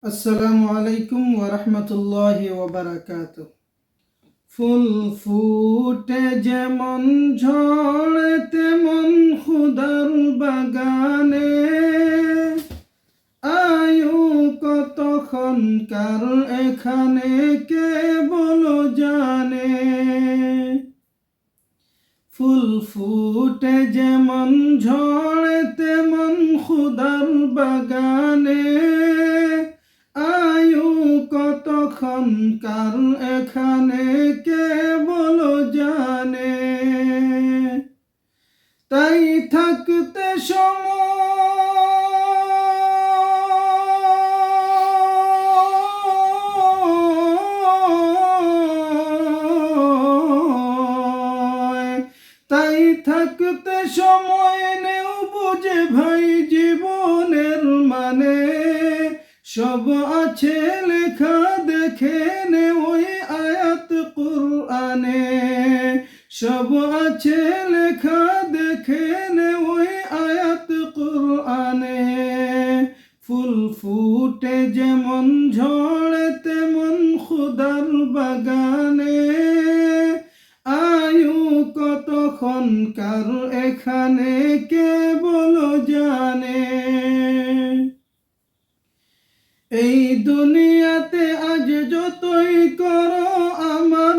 আসসালামু আলাইকুম ওয়া রাহমাতুল্লাহি ওয়া বারাকাতুহু। ফুল ফুটে যেমন ঝড়ে তেমন খুদার বাগানে, আয়ু কতক্ষণকার এখানে কে বলো জানে। ফুল ফুটে যেমন ঝড়ে তেমন খুদার বাগানে, আয়ু কতক্ষণকার এখানে কে বলো জানে। তাই থাকতে তাই থাকতে সময় নেও বুঝে ভাই জীবনের মানে, সব আছে লেখা দেখে নে ওই আয়াত কুরআনে, সব আছে লেখা দেখে নে ওই আয়াত কুরআনে। ফুল ফুটে যেমন ঝড়ে তেমন খুদার বাগানে, আয়ু কতক্ষণকার এখানে কে বলো জানে। এই দুনিয়াতে আজ যতই করো আমার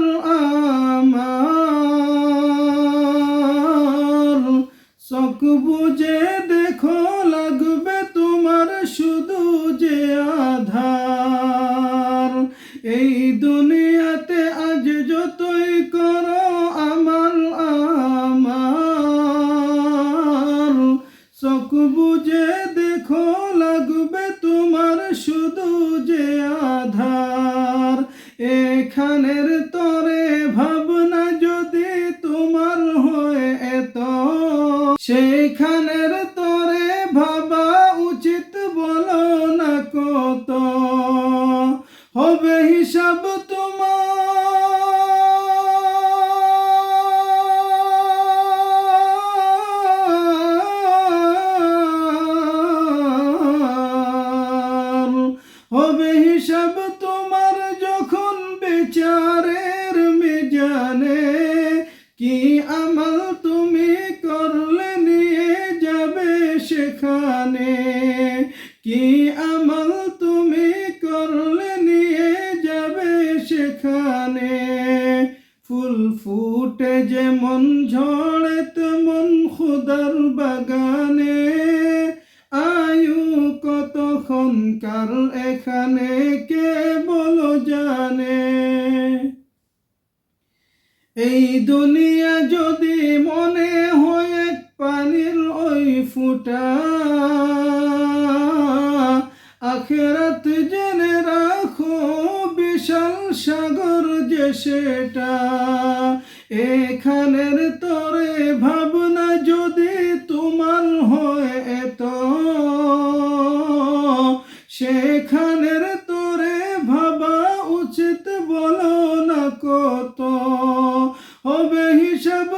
চোখ বুঝে দেখো লাগবে তোমার শুধু যে আধার। এই দুনিয়াতে আজ যতই করো আমার চোখ বুঝে দেখো লাগবে তোমার শুধু যে আধার। এখানের তরে ভাবনা যদি তোমার হয় এত, সেখানের তরে ভাবা উচিত বলো না কত। হবে হিসাব হবে হিসাব তোমার যখন বিচারের মিজানে। কি আমল তুমি করলে নিয়ে যাবে সেখানে, কি আমল তুমি করলে নিয়ে যাবে সেখানে। ফুল ফুটে যেমন ঝড়ে তেমন খুদার বাগানে, আয়ু কতক্ষণকার এখানে কে বলো জানে। এই দুনিয়া যদি মনে হয় এক পানির ওই ফুটা, আখিরাত জেনে রাখো বিশাল সাগর যে সেটা। এখানের তরে ভাবনা যদি তোমার হয় এত, সেখানের তরে ভাবা উচিত বলো না কত। হবে হিসাব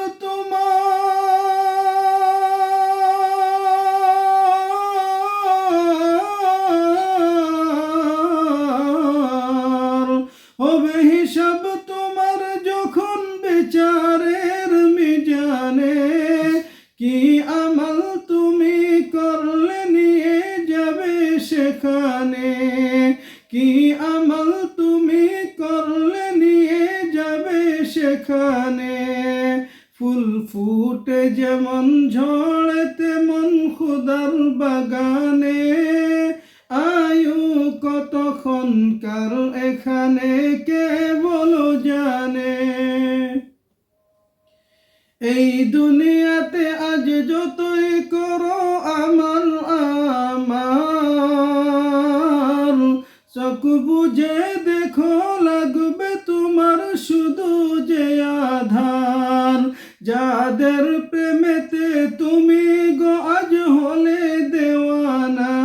হবে হিসাব তোমার যখন বিচারের মিজানে। কি আমল তুমি করলে নিয়ে যাবে সেখানে, কি আমল তুমি করলে নিয়ে যাবে সেখানে। ফুল ফুটে যেমন ঝড়ে তেমন খুদার বাগানে, আয়ু কতক্ষণকার এখানে কে বলো জানে। এই দুনিয়াতে আজ যতই করো আমার চোখ বুঝে দেখো লাগবে তোমার শুধু যে আধার। যাদের প্রেমেতে তুমি গো আজ হলে দেওয়ানা,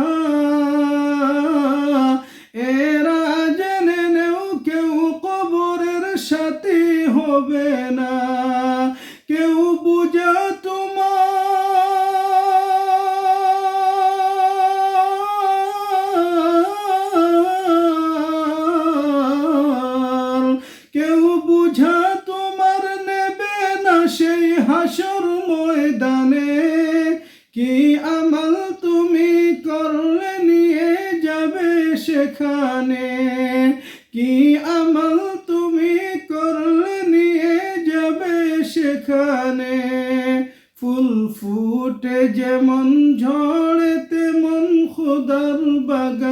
এরা জেনে নেও কেউ কবরের সাথী হবে না। কেউ বুঝা তোমার কি আমল তুমি করলে নিয়ে যাবে সেখানে, কি আমল তুমি করলে নিয়ে যাবে সেখানে। ফুল ফুটে যেমন ঝড়ে তেমন খোদার বাগান।